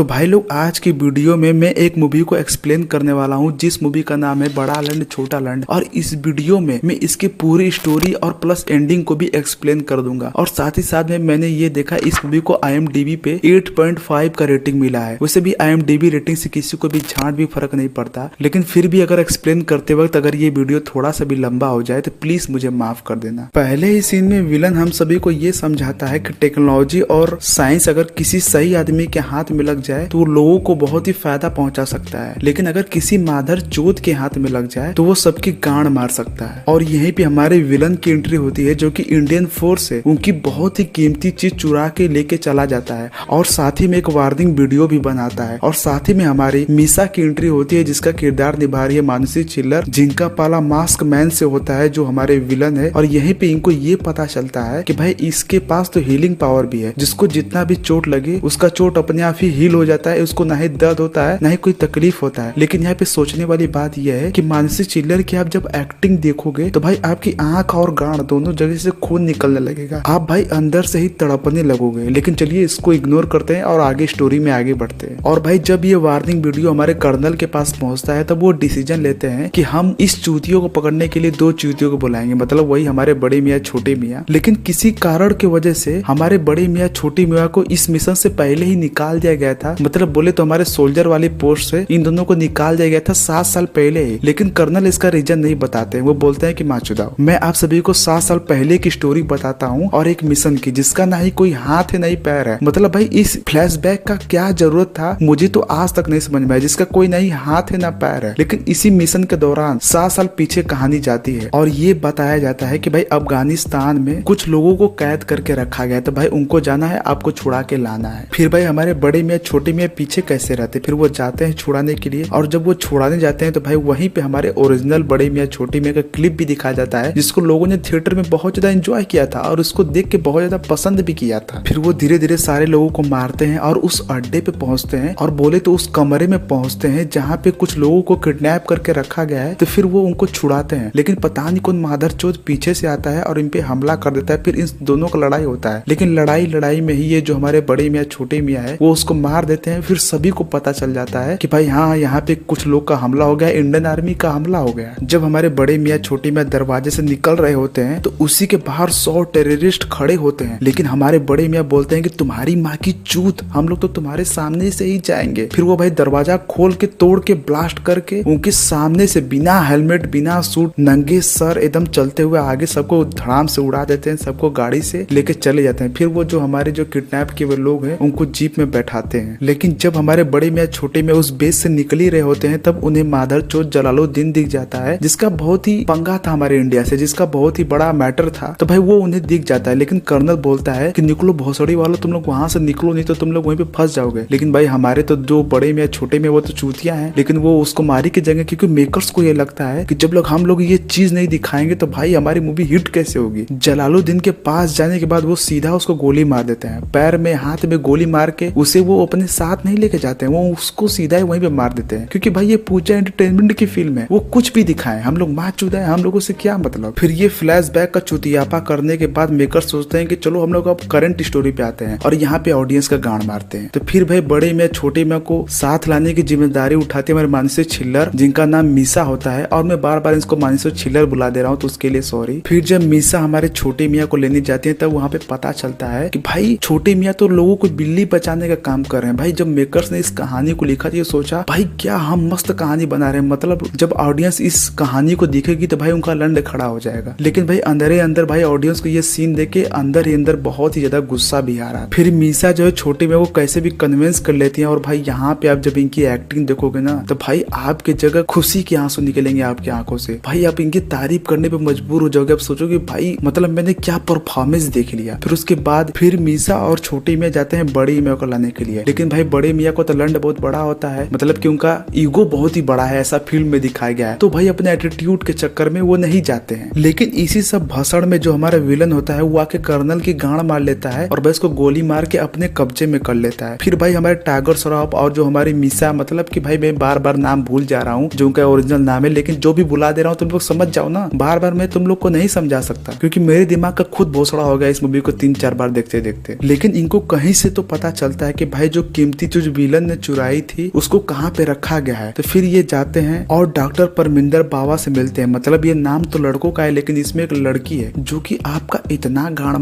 तो भाई लोग आज की वीडियो में मैं एक मूवी को एक्सप्लेन करने वाला हूँ जिस मूवी का नाम है बड़ा लैंड छोटा लैंड। और इस वीडियो में मैं इसकी पूरी स्टोरी और प्लस एंडिंग को भी एक्सप्लेन कर दूंगा। और साथ ही साथ में मैंने ये देखा इस मूवी को IMDb पे 8.5 का रेटिंग मिला है। वैसे भी IMDb रेटिंग से किसी को भी झांट भी फर्क नहीं पड़ता, लेकिन फिर भी अगर एक्सप्लेन करते वक्त अगर ये वीडियो थोड़ा सा भी लंबा हो जाए तो प्लीज मुझे माफ कर देना। पहले ही सीन में विलन हम सभी को ये समझाता है कि टेक्नोलॉजी और साइंस अगर किसी सही आदमी के हाथ में लग जाए तो वो लोगों को बहुत ही फायदा पहुंचा सकता है, लेकिन अगर किसी माधर चोद के हाथ में लग जाए तो वो सबकी गांड मार सकता है। और यहीं पे हमारे विलन की एंट्री होती है जो कि इंडियन फोर्स है, उनकी बहुत ही कीमती चीज चुरा के लेके चला जाता है और साथ ही में एक वार्निंग वीडियो भी बनाता है। और साथ ही में हमारी मीसा की एंट्री होती है जिसका किरदार निभा रही है मानसी चिल्लर, जिनका पाला मास्क मैन से होता है जो हमारे विलन है। और यहीं पे इनको ये पता चलता है कि भाई इसके पास तो हीलिंग पावर भी है, जिसको जितना भी चोट लगे उसका चोट अपने आप ही हील हो जाता है, उसको ना ही दर्द होता है ना ही कोई तकलीफ होता है। लेकिन यहाँ पे सोचने वाली बात यह है कि मानसी चिल्लर की आप जब एक्टिंग देखोगे तो भाई आपकी आंख और गांड दोनों जगह से खून निकलने लगेगा, आप भाई अंदर से ही तड़पने लगोगे। लेकिन चलिए इसको इग्नोर करते हैं और आगे स्टोरी में आगे बढ़ते हैं। और भाई जब ये वार्निंग वीडियो हमारे कर्नल के पास पहुंचता है तब वो डिसीजन लेते हैं कि हम इस चूतियों को पकड़ने के लिए 2 चूतियों को बुलाएंगे, मतलब वही हमारे बड़े मियाँ छोटे मियाँ। लेकिन किसी कारण की वजह से हमारे बड़े मियाँ छोटी मियाँ को इस मिशन से पहले ही निकाल दिया गया था, मतलब बोले तो हमारे सोल्जर वाली पोस्ट से इन दोनों को निकाल दिया गया था 7 साल पहले ही। लेकिन कर्नल इसका रीजन नहीं बताते, वो बोलते हैं कि माचुदाओ मैं आप सभी को 7 साल पहले की स्टोरी बताता हूँ और एक मिशन की जिसका ना ही कोई हाथ है ना ही पैर है। मतलब भाई इस फ्लैशबैक का क्या जरूरत था मुझे तो आज तक नहीं समझ में आया, जिसका कोई ना ही हाथ है ना पैर है। लेकिन इसी मिशन के दौरान 7 साल पीछे कहानी जाती है और ये बताया जाता है कि भाई अफगानिस्तान में कुछ लोगों को कैद करके रखा गया, तो भाई उनको जाना है, आपको छुड़ा के लाना है। फिर भाई हमारे बड़े मियाँ छोटे मियाँ पीछे कैसे रहते, फिर वो जाते हैं छुड़ाने के लिए। और जब वो छुड़ाने जाते हैं तो भाई वहीं पे हमारे ओरिजिनल बड़े मियाँ छोटे मियाँ का क्लिप भी दिखाया जाता है, जिसको लोगों ने थिएटर में बहुत ज्यादा एंजॉय किया था और उसको देख के बहुत ज्यादा पसंद भी किया था। फिर वो धीरे धीरे सारे लोगों को मारते हैं और उस अड्डे पे पहुंचते हैं, और बोले तो उस कमरे में पहुंचते हैं जहाँ पे कुछ लोगों को किडनैप करके रखा गया है। तो फिर वो उनको छुड़ाते हैं, लेकिन पता नहीं कौन मादरचोद पीछे से आता है और इन पे हमला कर देता है। फिर इन दोनों का लड़ाई होता है, लेकिन लड़ाई में ही ये जो हमारे बड़े मियाँ छोटे मियाँ है वो उसको मार देते हैं। फिर सभी को पता चल जाता है कि भाई हाँ यहाँ पे कुछ लोग का हमला हो गया, इंडियन आर्मी का हमला हो गया। जब हमारे बड़े मियाँ छोटे मियाँ दरवाजे से निकल रहे होते हैं तो उसी के बाहर 100 टेररिस्ट खड़े होते हैं, लेकिन हमारे बड़े मियाँ बोलते हैं कि तुम्हारी माँ की चूत, हम लोग तो तुम्हारे सामने से ही जाएंगे। फिर वो भाई दरवाजा खोल के तोड़ के ब्लास्ट करके उनके सामने से बिना हेलमेट बिना सूट नंगे सर एकदम चलते हुए आगे सबको धड़ाम से उड़ा देते हैं, सबको गाड़ी से लेके चले जाते हैं। फिर वो जो हमारे जो किडनैप किए हुए लोग हैं उनको जीप में बैठाते हैं। लेकिन जब हमारे बड़े मियाँ छोटे में उस बेस से निकल ही रहे होते हैं तब उन्हें माधर चोद जलालुद्दीन दिख जाता है, जिसका बहुत ही पंगा था हमारे इंडिया से, जिसका बहुत ही बड़ा मैटर था। तो भाई वो उन्हें दिख जाता है, लेकिन कर्नल बोलता है कि निकलो भोसड़ी वालों, तुम लोग वहां से निकलो नहीं तो तुम लोग वहीं पे फंस जाओगे। लेकिन भाई हमारे तो जो बड़े मियाँ छोटे में वो तो चूतियां हैं, लेकिन वो उसको मारी की जगह, क्योंकि मेकर्स को ये लगता है कि जब हम लोग ये चीज नहीं दिखाएंगे तो भाई हमारी मूवी हिट कैसे होगी। जलालुद्दीन के पास जाने के बाद वो सीधा उसको गोली मार देते हैं, पैर में हाथ में गोली मार के उसे वो अपने साथ नहीं लेके जाते हैं, वो उसको सीधा ही वहीं पे मार देते हैं। क्योंकि भाई ये पूजा एंटरटेनमेंट की फिल्म है, वो कुछ भी दिखाएं, हम लोग मार चुदा है, हम लोगों से क्या मतलब। फिर ये फ्लैशबैक का चुतियापा करने के बाद मेकर सोचते हैं कि चलो हम लोग अब करंट स्टोरी पे आते हैं और यहाँ पे ऑडियंस का गांड मारते हैं। तो फिर भाई बड़े मियाँ छोटे मियाँ को साथ लाने की जिम्मेदारी उठाती है हमारे मानसी चिल्लर, जिनका नाम मीसा होता है, और मैं बार बार इसको मानसी चिल्लर बुला दे रहा हूँ तो उसके लिए सॉरी। फिर जब मीसा हमारे छोटे मियाँ को लेने जाती है तब वहाँ पे पता चलता है कि भाई छोटे मियाँ तो लोगों को बिल्ली बचाने का काम कर रहे हैं। भाई जब मेकर्स ने इस कहानी को लिखा तो सोचा भाई क्या हम मस्त कहानी बना रहे हैं, मतलब जब ऑडियंस इस कहानी को दिखेगी तो भाई उनका लंड खड़ा हो जाएगा। लेकिन भाई अंदर ही अंदर भाई ऑडियंस को ये सीन देख के अंदर ही अंदर बहुत ही ज्यादा गुस्सा भी आ रहा है। फिर मीसा जो है छोटे मियाँ को कैसे भी कन्विंस कर लेती है, और भाई यहाँ पे आप जब इनकी एक्टिंग देखोगे ना तो भाई आपके जगह खुशी के आंसू निकलेंगे आपकी आंखों से। भाई आप इनकी तारीफ करने पे मजबूर हो जाओगे, आप सोचोगे भाई मतलब मैंने क्या परफॉर्मेंस देख लिया। फिर उसके बाद फिर मीसा और छोटी मियाँ जाते हैं बड़ी मियाँ को लाने के लिए, लेकिन भाई बड़े मियाँ को तो लंड बहुत बड़ा होता है, मतलब कि उनका ईगो बहुत ही बड़ा है, ऐसा फिल्म में दिखाया गया है। तो भाई अपने एटीट्यूड के चक्कर में वो नहीं जाते हैं। लेकिन इसी सब भसड़ में जो हमारा विलन होता है वो आके कर्नल की गांड मार लेता है और भाई उसको गोली मार के अपने कब्जे में कर लेता है। फिर भाई हमारे टाइगर श्रॉफ और जो हमारी मीसा, मतलब कि भाई मैं बार बार नाम भूल जा रहा हूँ जो उनका ओरिजिनल नाम है, लेकिन जो भी बुला दे रहा हूँ तुम लोग समझ जाओ ना, बार बार मैं तुम लोग को नहीं समझा सकता क्योंकि मेरे दिमाग का खुद भोसड़ा हो गया इस मूवी को 3-4 बार देखते देखते। लेकिन इनको कहीं से तो पता चलता है कि भाई जो कीमती जो विलन ने चुराई थी उसको कहाँ पे रखा गया है। तो फिर ये जाते हैं और डॉक्टर परमिंदर बाबा से मिलते हैं। मतलब ये नाम तो लड़कों का है लेकिन इसमें एक लड़की है जो कि आपका इतना गाड़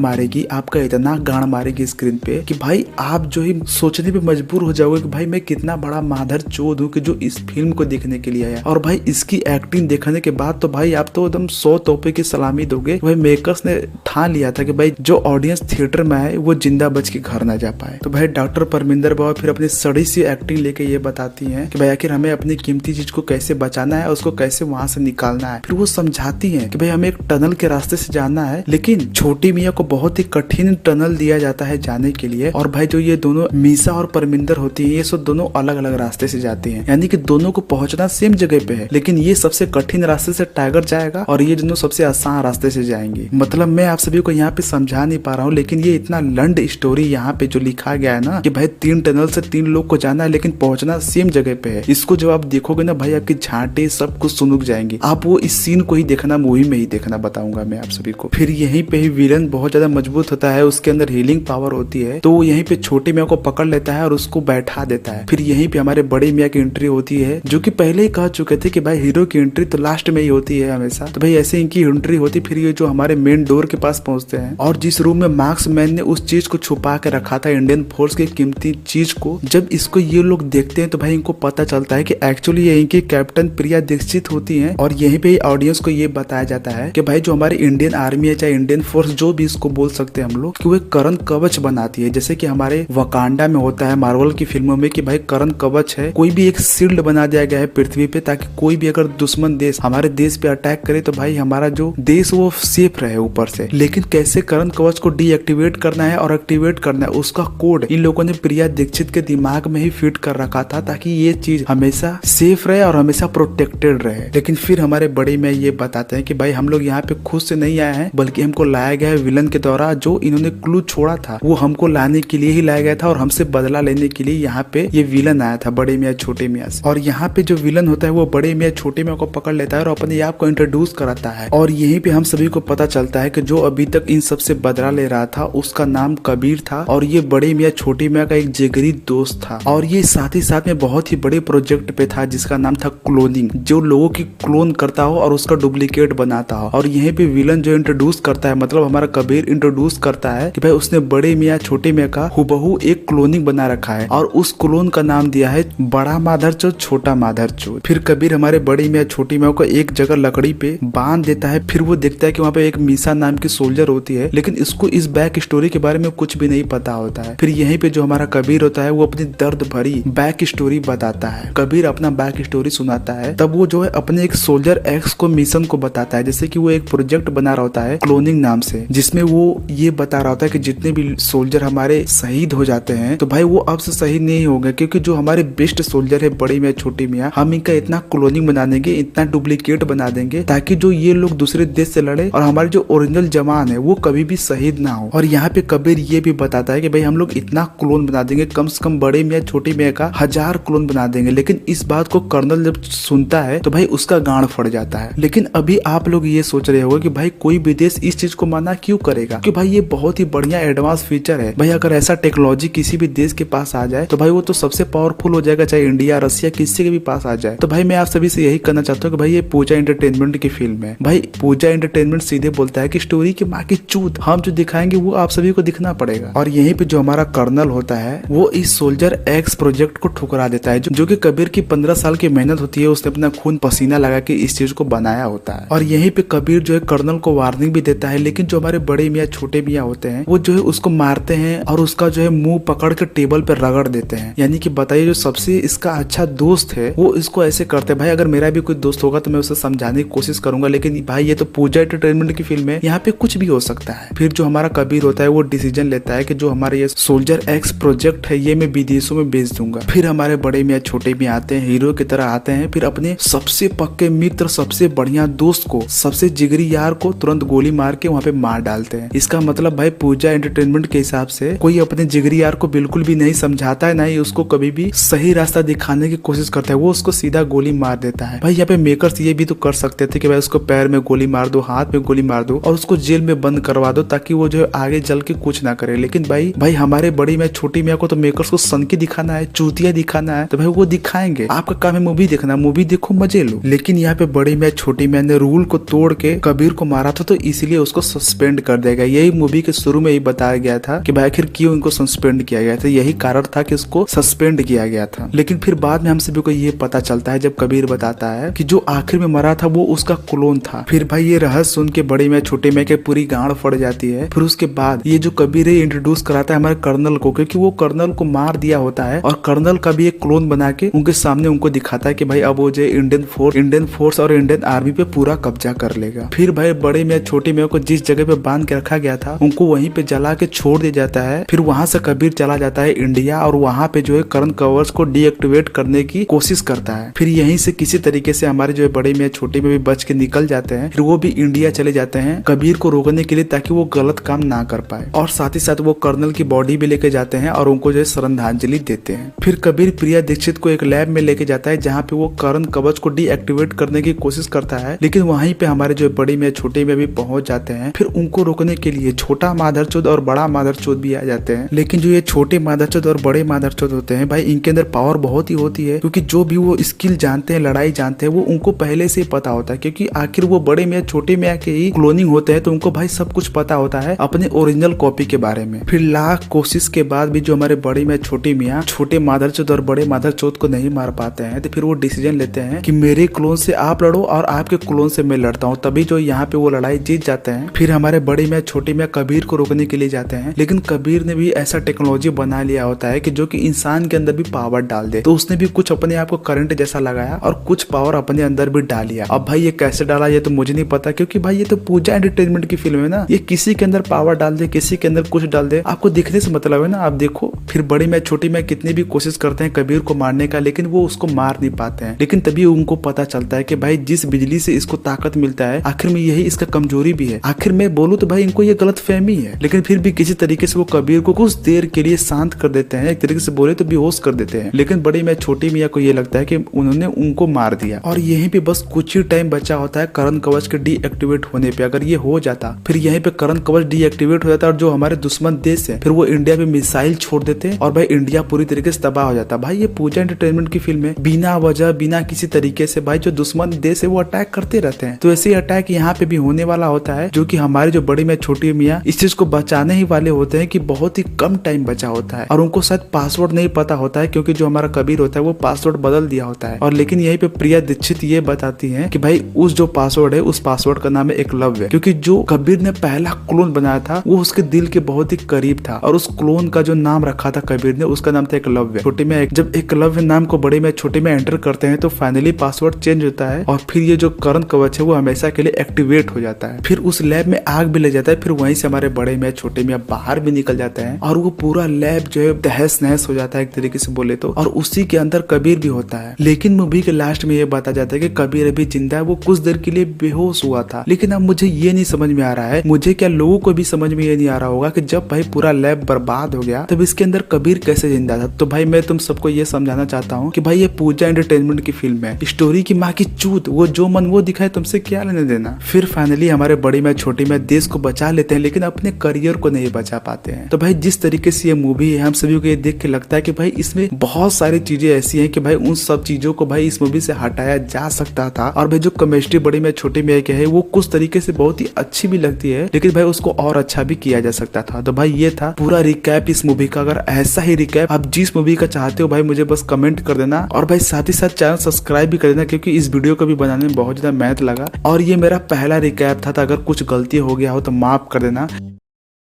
मारेगी स्क्रीन पे कि भाई आप जो ही सोचने पे मजबूर हो जाओगे कि भाई मैं कितना बड़ा माधर चोद हूँ कि जो इस फिल्म को देखने के लिए आया। और भाई इसकी एक्टिंग देखने के बाद तो भाई आप तो एकदम 100 तोपे की सलामी दोगे। भाई मेकर्स ने ठान लिया था कि भाई जो ऑडियंस थिएटर में आए वो जिंदा बच के घर ना जा पाए। तो भाई डॉक्टर परमिंदर बाबा फिर अपनी सड़ी सी एक्टिंग लेके ये बताती हैं कि भाई आखिर हमें अपनी कीमती चीज को कैसे बचाना है, उसको कैसे वहां से निकालना है। फिर वो समझाती हैं कि भाई हमें एक टनल के रास्ते से जाना है, लेकिन छोटी मियाँ को बहुत ही कठिन टनल दिया जाता है जाने के लिए। और भाई जो ये दोनों मीसा और परमिंदर होती है ये सब दोनों अलग अलग रास्ते से जाती हैं, यानी कि दोनों को पहुंचना सेम जगह पे है, लेकिन ये सबसे कठिन रास्ते से टाइगर जाएगा और ये दोनों सबसे आसान रास्ते से जाएंगे। मतलब मैं आप सभी को यहाँ पे समझा नहीं पा रहा हूँ, लेकिन ये इतना लंड स्टोरी यहाँ पे जो लिखा गया है ना कि भाई 3 टनल से 3 लोग को जाना है लेकिन पहुंचना सेम जगह पे है। इसको जब आप देखोगे ना भाई आपकी झांटे सब कुछ सुनुक जाएंगे। आप वो इस सीन को ही देखना, मूवी में ही देखना बताऊंगा मैं आप सभी को। फिर यहीं पे ही विलन बहुत ज्यादा मजबूत होता है, उसके अंदर हीलिंग पावर होती है, तो वो यहीं पे छोटी मियाँ को पकड़ लेता है और उसको बैठा देता है। फिर यहीं पे हमारे बड़े मियाँ की एंट्री होती है, जो कि पहले ही कह चुके थे कि भाई हीरो की एंट्री तो लास्ट में ही होती है हमेशा। तो भाई ऐसे इनकी एंट्री होती। फिर ये जो हमारे मेन डोर के पास पहुंचते हैं और जिस रूम में मार्क्समैन ने उस चीज को छुपा के रखा था, इंडियन फोर्स की कीमती चीज को, जब इसको ये लोग देखते हैं तो भाई इनको पता चलता है कि एक्चुअली ये इनकी कैप्टन प्रिया दीक्षित होती हैं। और यहीं पे ऑडियंस को ये बताया जाता है कि भाई जो हमारी इंडियन आर्मी है, चाहे इंडियन फोर्स जो भी इसको बोल सकते हैं हम लोग, कि वो एक करण कवच बनाती है, जैसे कि हमारे वकांडा में होता है मार्वल की फिल्मों में कि भाई करण कवच है, कोई भी एक शील्ड बना दिया गया है पृथ्वी पे, ताकि कोई भी अगर दुश्मन देश हमारे देश पे अटैक करे तो भाई हमारा जो देश वो सेफ रहे ऊपर से। लेकिन कैसे करण कवच को डीएक्टिवेट करना है और एक्टिवेट करना है, उसका कोड इन लोगों ने प्रिया दीक्षित के दिमाग में ही फिट कर रखा था ताकि ये चीज हमेशा सेफ रहे और हमेशा प्रोटेक्टेड रहे। लेकिन फिर हमारे बड़े में ये बताते हैं कि भाई हम लोग यहाँ पे खुद से नहीं आए हैं, बल्कि हमको लाया गया है विलन के द्वारा। जो इन्होंने क्लू छोड़ा था वो हमको लाने के लिए ही लाया गया था और हमसे बदला लेने के लिए यहाँ पे ये विलन आया था बड़े मियाँ छोटे मियाँ से। और यहाँ पे जो विलन होता है वो बड़े मियाँ छोटे मियाँ को पकड़ लेता है और अपने आप को इंट्रोड्यूस कराता है। और यहीं पे हम सभी को पता चलता है कि जो अभी तक इन सबसे बदला ले रहा था उसका नाम कबीर था और ये बड़े मियाँ छोटे मियाँ का एक जिगरी दोस्त था। और ये साथ ही साथ में बहुत ही बड़े प्रोजेक्ट पे था जिसका नाम था क्लोनिंग, जो लोगों की क्लोन करता हो और उसका डुप्लीकेट बनाता हो। और यहीं पे विलन जो इंट्रोड्यूस करता है, मतलब हमारा कबीर इंट्रोड्यूस करता है कि भाई उसने बड़े मियाँ छोटे मियाँ का हुबहू एक क्लोनिंग बना रखा है और उस क्लोन का नाम दिया है बड़ा माधरचोद छोटा माधरचोद। फिर कबीर हमारे बड़े मियाँ छोटी मियाँ को एक जगह लकड़ी पे बांध देता है। फिर वो देखता है कि वहाँ पे एक मीसा नाम की सोल्जर होती है, लेकिन इसको इस बैक स्टोरी के बारे में कुछ भी नहीं पता होता है। फिर यहीं पे जो हमारा कबीर होता है वो अपनी दर्द भरी बैक स्टोरी बताता है। कबीर अपना बैक स्टोरी सुनाता है, तब वो जो है अपने एक सोल्जर एक्स को मिशन को बताता है, जैसे कि वो एक प्रोजेक्ट बना रहा होता है क्लोनिंग नाम से, जिसमें वो ये बता रहा होता है कि जितने भी सोल्जर हमारे शहीद हो जाते हैं तो भाई वो अब से शहीद नहीं होंगे, क्योंकि जो हमारे बेस्ट सोल्जर है बड़े मियाँ छोटे मियाँ, हम इनका इतना क्लोनिंग बना देंगे, इतना डुप्लीकेट बना देंगे ताकि जो ये लोग दूसरे देश से लड़े और हमारे जो ओरिजिनल जवान है वो कभी भी शहीद ना हो। और यहाँ पे कबीर ये भी बताता है कि भाई हम लोग इतना क्लोन बना देंगे, कम से कम बड़े मियाँ छोटे मियाँ का 1000 क्लोन बना देंगे। लेकिन इस बात को कर्नल जब सुनता है तो भाई उसका गांड फट जाता है। लेकिन अभी आप लोग ये सोच रहे होंगे कि भाई कोई भी देश इस चीज को माना क्यों करेगा, कि भाई ये बहुत ही बढ़िया एडवांस फीचर है। भाई अगर ऐसा टेक्नोलॉजी किसी भी देश के पास आ जाए तो भाई वो तो सबसे पावरफुल हो जाएगा, चाहे इंडिया रसिया किसी के भी पास आ जाए। तो भाई मैं आप सभी से यही कहना चाहता हूँ कि भाई ये पूजा एंटरटेनमेंट की फिल्म है। भाई पूजा एंटरटेनमेंट सीधे बोलता है कि स्टोरी की माँ की चूत, हम जो दिखाएंगे वो आप सभी को दिखना पड़ेगा। और यहीं पे जो हमारा कर्नल होता है वो इस सोल्जर एक्स प्रोजेक्ट को ठुकरा देता है, जो कि कबीर की 15 साल की मेहनत होती है, उसने अपना खून पसीना लगा के इस चीज को बनाया होता है। और यहीं पे कबीर जो है कर्नल को वार्निंग भी देता है, लेकिन जो हमारे बड़े मियाँ छोटे मियाँ होते हैं वो जो है उसको मारते हैं और उसका जो है मुंह पकड़ के टेबल पे रगड़ देते हैं। यानी कि बताइए जो सबसे इसका अच्छा दोस्त है वो इसको ऐसे करते हैं। भाई अगर मेरा भी कोई दोस्त होगा तो मैं उसे समझाने की कोशिश करूंगा, लेकिन भाई ये तो पूजा एंटरटेनमेंट की फिल्म है, यहाँ पे कुछ भी हो सकता है। फिर जो हमारा कबीर होता है वो डिसीजन लेता है कि जो हमारे ये सोल्जर एक्स प्रोजेक्ट है ये मैं विदेशों में बेच दूंगा। फिर हमारे बड़े मियाँ छोटे मियाँ आते हैं, हीरो की तरह आते हैं, फिर अपने सबसे पक्के मित्र, सबसे बढ़िया दोस्त को, सबसे जिगरी यार को तुरंत गोली मार के वहाँ पे मार डालते हैं। इसका मतलब भाई पूजा एंटरटेनमेंट के हिसाब से कोई अपने जिगरी यार को बिल्कुल भी नहीं समझाता है, ना ही उसको कभी भी सही रास्ता दिखाने की कोशिश करता है, वो उसको सीधा गोली मार देता है। भाई यहाँ पे मेकर्स ये भी तो कर सकते थे कि भाई उसको पैर में गोली मार दो, हाथ में गोली मार दो और उसको जेल में बंद करवा दो ताकि वो जो आगे चल के कुछ ना करे। लेकिन भाई हमारे बड़ी मियाँ छोटी मियाँ को तो मेकर्स को सनकी दिखाना है, चूतिया दिखाना है, तो भाई वो दिखाएंगे। आपका काम है मूवी देखना, मूवी देखो मजे लो। लेकिन यहाँ पे बड़ी मैच छोटी मैच ने रूल को तोड़ के कबीर को मारा था, तो इसीलिए उसको सस्पेंड कर दिया गया। यही मूवी के शुरू में ही बताया गया था कि भाई आखिर क्यों इनको सस्पेंड किया गया था, यही कारण था कि इसको सस्पेंड किया गया था। लेकिन फिर बाद में हम सभी को ये पता चलता है जब कबीर बताता है कि जो आखिर में मरा था वो उसका क्लोन था। फिर भाई ये रहस्य सुन के बड़ी मैच छोटी मैच के पूरी गांड फट जाती है। फिर उसके बाद ये जो कबीर इंट्रोड्यूस कराता है हमारे कर्नल को, क्योंकि वो कर्नल को मार दिया होता है और कर्नल का भी एक क्लोन बना के उनके सामने उनको दिखाता है कि भाई अब वो जो इंडियन फोर्स और इंडियन आर्मी पे पूरा कब्जा कर लेगा। फिर भाई बड़े में छोटी में को जिस जगह पे बांध के रखा गया था उनको वहीं पे जला के छोड़ दिया जाता है। फिर वहां से कबीर चला जाता है इंडिया और वहां पे जो है करण कवच को डीएक्टिवेट करने की कोशिश करता है। फिर यहीं से किसी तरीके से हमारे जो है बड़े में छोटे में भी बच के निकल जाते हैं। फिर वो भी इंडिया चले जाते हैं कबीर को रोकने के लिए ताकि वो गलत काम ना कर पाए, और साथ ही साथ वो कर्नल की बॉडी भी लेके जाते हैं और उनको जो है श्रद्धांजलि देते हैं। फिर कबीर प्रिया दीक्षित को एक लैब में लेके जाता है जहाँ पे वो करण कवच को डीएक्टिवेट करने की कोशिश करता है, लेकिन वहीं पे हमारे जो बड़ी में छोटे में भी पहुंच जाते हैं। फिर उनको रोकने के लिए छोटा मादरचोद और बड़ा मादरचोद भी आ जाते हैं। लेकिन जो ये छोटे मादरचोद और बड़े मादरचोद होते हैं भाई इनके अंदर पावर बहुत ही होती है, क्योंकि जो भी वो स्किल जानते हैं, लड़ाई जानते हैं, वो उनको पहले से ही पता होता है, क्योंकि आखिर वो बड़े में छोटे में आके ही क्लोनिंग होते हैं, तो उनको भाई सब कुछ पता होता है अपने ओरिजिनल कॉपी के बारे में। फिर लाख कोशिश के बाद भी जो हमारे बड़ी में छोटी मियाँ छोटे मादरचोद और बड़े मादरचोद को नहीं मार पाते हैं, तो फिर वो डिसीजन लेते हैं कि मेरे क्लोन से आप लड़ो और आपके क्लोन से मैं लड़ता हूँ, तभी जो यहाँ पे वो लड़ाई जीत जाते हैं। फिर हमारे बड़ी में छोटी में कबीर को रोकने के लिए जाते हैं, लेकिन कबीर ने भी ऐसा टेक्नोलॉजी बना लिया होता है कि जो कि इंसान के अंदर भी पावर डाल दे, तो उसने भी कुछ अपने आप को करंट जैसा लगाया और कुछ पावर अपने अंदर भी डाल लिया। अब भाई ये कैसे डाला ये तो मुझे नहीं पता, क्योंकि भाई ये तो पूजा एंटरटेनमेंट की फिल्म है ना, ये किसी के अंदर पावर डाल दे, किसी के अंदर कुछ डाल दे, आपको दिखने से मतलब है ना, आप देखो। फिर बड़ी में छोटी में कितनी भी कोशिश करते हैं कबीर को मारने का, लेकिन वो उसको मार नहीं पाते हैं। लेकिन तभी उनको पता चलता है कि भाई जिस बिजली से इसको ताकत मिलता है आखिर में यही इसका कमजोरी भी है। आखिर में बोलूं तो भाई इनको ये गलत फहमी है, लेकिन फिर भी किसी तरीके से वो कबीर को कुछ देर के लिए शांत कर देते हैं, एक तरीके से बोले तो बेहोश कर देते हैं। लेकिन बड़ी में छोटी मियाँ को ये लगता है कि उन्होंने उनको मार दिया और यहीं पे बस कुछ ही टाइम बचा होता है करण कवच के डीएक्टिवेट होने पे। अगर ये हो जाता फिर यहीं पे करण कवच डीएक्टिवेट हो जाता और जो हमारे दुश्मन देश है फिर वो इंडिया पे मिसाइल छोड़ देते और भाई इंडिया पूरी तरीके से तबाह हो जाता। भाई ये पूजा एंटरटेनमेंट की फिल्म है, बिना वजह बिना किसी तरीके से भाई जो दुश्मन देश है वो अटैक करते रहते हैं, तो ऐसे अटैक यहाँ पे भी होने वाला होता है, जो कि हमारे जो बड़ी में छोटी मियाँ इस चीज को बचाने ही वाले होते हैं कि बहुत ही कम टाइम बचा होता है और उनको शायद पासवर्ड नहीं पता होता है, क्योंकि जो हमारा कबीर होता है वो पासवर्ड बदल दिया होता है। और लेकिन यहीं पे प्रिया दीक्षित ये बताती है कि भाई उस जो पासवर्ड है उस पासवर्ड का नाम है एकलव्य, क्योंकि जो कबीर ने पहला क्लोन बनाया था वो उसके दिल के बहुत ही करीब था और उस क्लोन का जो नाम रखा था कबीर ने उसका नाम था एकलव्य। छोटे में जब एकलव्य नाम को बड़े में छोटे में एंटर करते हैं तो फाइनली पासवर्ड चेंज होता है और फिर ये जो करण कवच है वो हमेशा के लिए एक्टिवेट हो जाता है। फिर उस लैब में आग भी लग जाता है, फिर वहीं से हमारे बड़े में छोटे में बाहर भी निकल जाते हैं और वो पूरा लैब जो है तहस नहस हो जाता है एक तरीके से बोले तो, और उसी के अंदर कबीर भी होता है। लेकिन मूवी के लास्ट में ये बताया जाता है कि कबीर अभी जिंदा है, वो कुछ देर के लिए बेहोश हुआ था। लेकिन अब मुझे ये नहीं समझ में आ रहा है, मुझे क्या लोगों को भी समझ में ये नहीं आ रहा होगा कि जब भाई पूरा लैब बर्बाद हो गया तब इसके अंदर कबीर कैसे जिंदा था। तो भाई मैं तुम सबको ये समझाना चाहता हूँ कि भाई ये पूजा एंटरटेनमेंट की फिल्म है, स्टोरी की माँ की चूत, वो जो मन वो दिखाए, तुमसे क्या लेने देना। फिर फाइनली हमारे बड़ी में छोटी में देश को बचा लेते हैं, लेकिन अपने करियर को नहीं बचा पाते हैं। तो भाई जिस तरीके से ये मूवी है हम सभी को ये देख के लगता है कि भाई इसमें बहुत सारी चीजें ऐसी हैं कि भाई उन सब चीजों को भाई इस मूवी से हटाया जा सकता था, और भाई जो केमिस्ट्री बड़ी में छोटी में है वो कुछ तरीके से बहुत ही अच्छी भी लगती है, लेकिन भाई उसको और अच्छा भी किया जा सकता था। तो भाई ये था पूरा रिकैप इस मूवी का। अगर ऐसा ही रिकैप आप जिस मूवी का चाहते हो भाई मुझे बस कमेंट कर देना, और भाई साथ ही साथ चैनल सब्सक्राइब भी कर देना, क्योंकि इस वीडियो को भी बनाने में बहुत ज्यादा मेहनत लगा और ये मेरा पहला रिकैप था, तो अगर कुछ गलती हो गया हो तो माफ कर देना।